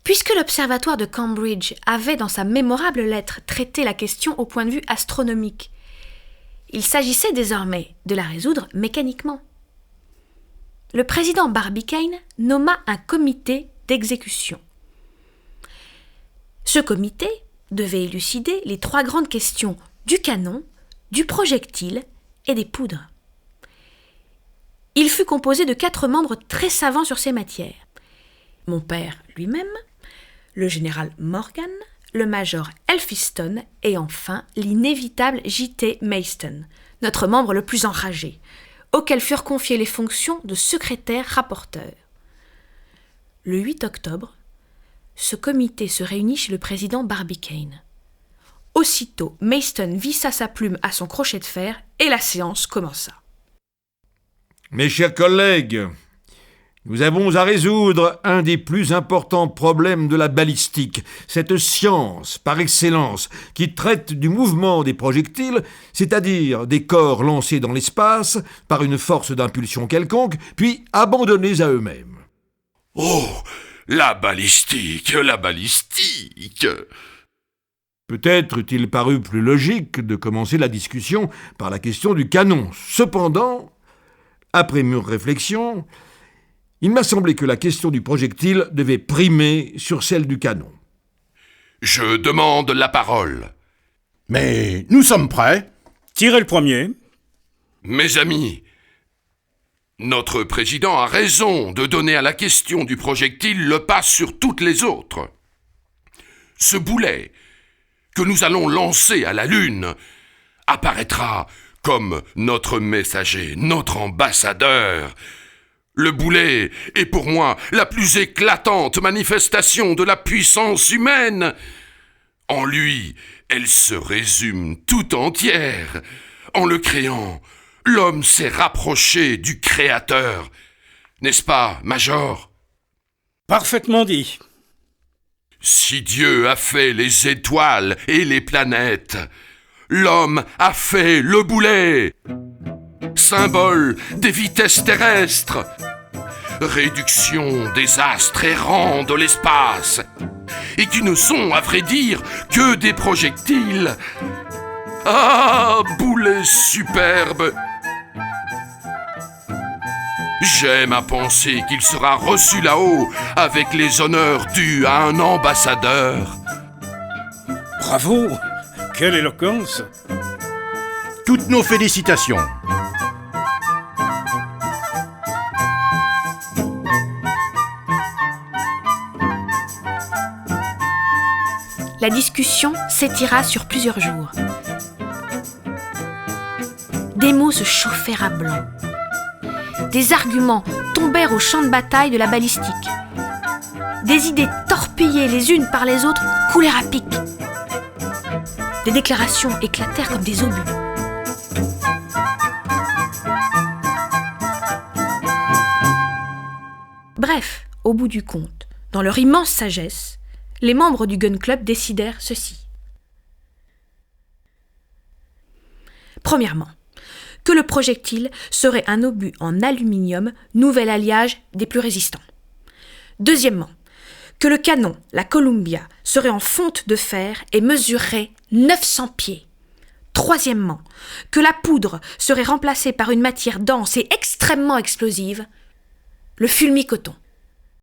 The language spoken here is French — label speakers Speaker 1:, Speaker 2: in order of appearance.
Speaker 1: Puisque l'Observatoire de Cambridge avait dans sa mémorable lettre traité la question au point de vue astronomique, il s'agissait désormais de la résoudre mécaniquement. Le président Barbicane nomma un comité d'exécution. Ce comité devait élucider les 3 grandes questions du canon, du projectile et des poudres. Il fut composé de 4 membres très savants sur ces matières. Mon père lui-même, le général Morgan, le major Elphiston et enfin l'inévitable J.T. Maston, notre membre le plus enragé, auquel furent confiées les fonctions de secrétaire-rapporteur. Le 8 octobre, ce comité se réunit chez le président Barbicane. Aussitôt, Maston vissa sa plume à son crochet de fer et la séance commença.
Speaker 2: Mes chers collègues, nous avons à résoudre un des plus importants problèmes de la balistique, cette science par excellence qui traite du mouvement des projectiles, c'est-à-dire des corps lancés dans l'espace par une force d'impulsion quelconque, puis abandonnés à eux-mêmes.
Speaker 3: Oh, la balistique, la balistique!
Speaker 2: Peut-être eût-il paru plus logique de commencer la discussion par la question du canon. Cependant, après mûre réflexion, il m'a semblé que la question du projectile devait primer sur celle du canon.
Speaker 3: Je demande la parole.
Speaker 4: Mais nous sommes prêts.
Speaker 5: Tirez le premier.
Speaker 3: Mes amis, notre président a raison de donner à la question du projectile le pas sur toutes les autres. Ce boulet que nous allons lancer à la Lune apparaîtra comme notre messager, notre ambassadeur. Le boulet est pour moi la plus éclatante manifestation de la puissance humaine. En lui, elle se résume tout entière. En le créant, l'homme s'est rapproché du Créateur. N'est-ce pas, Major?
Speaker 5: Parfaitement dit.
Speaker 3: Si Dieu a fait les étoiles et les planètes, l'homme a fait le boulet, symbole des vitesses terrestres, réduction des astres errants de l'espace, et qui ne sont, à vrai dire, que des projectiles. Ah, boulet superbe! J'aime à penser qu'il sera reçu là-haut avec les honneurs dus à un ambassadeur.
Speaker 5: Bravo! Quelle éloquence!
Speaker 4: Toutes nos félicitations.
Speaker 1: La discussion s'étira sur plusieurs jours. Des mots se chauffèrent à blanc. Des arguments tombèrent au champ de bataille de la balistique. Des idées torpillées les unes par les autres coulèrent à pic. Des déclarations éclatèrent comme des obus. Bref, au bout du compte, dans leur immense sagesse, les membres du Gun Club décidèrent ceci. Premièrement, que le projectile serait un obus en aluminium, nouvel alliage des plus résistants. Deuxièmement, que le canon, la Columbia, serait en fonte de fer et mesurerait 900 pieds. Troisièmement, que la poudre serait remplacée par une matière dense et extrêmement explosive, le fulmi-coton.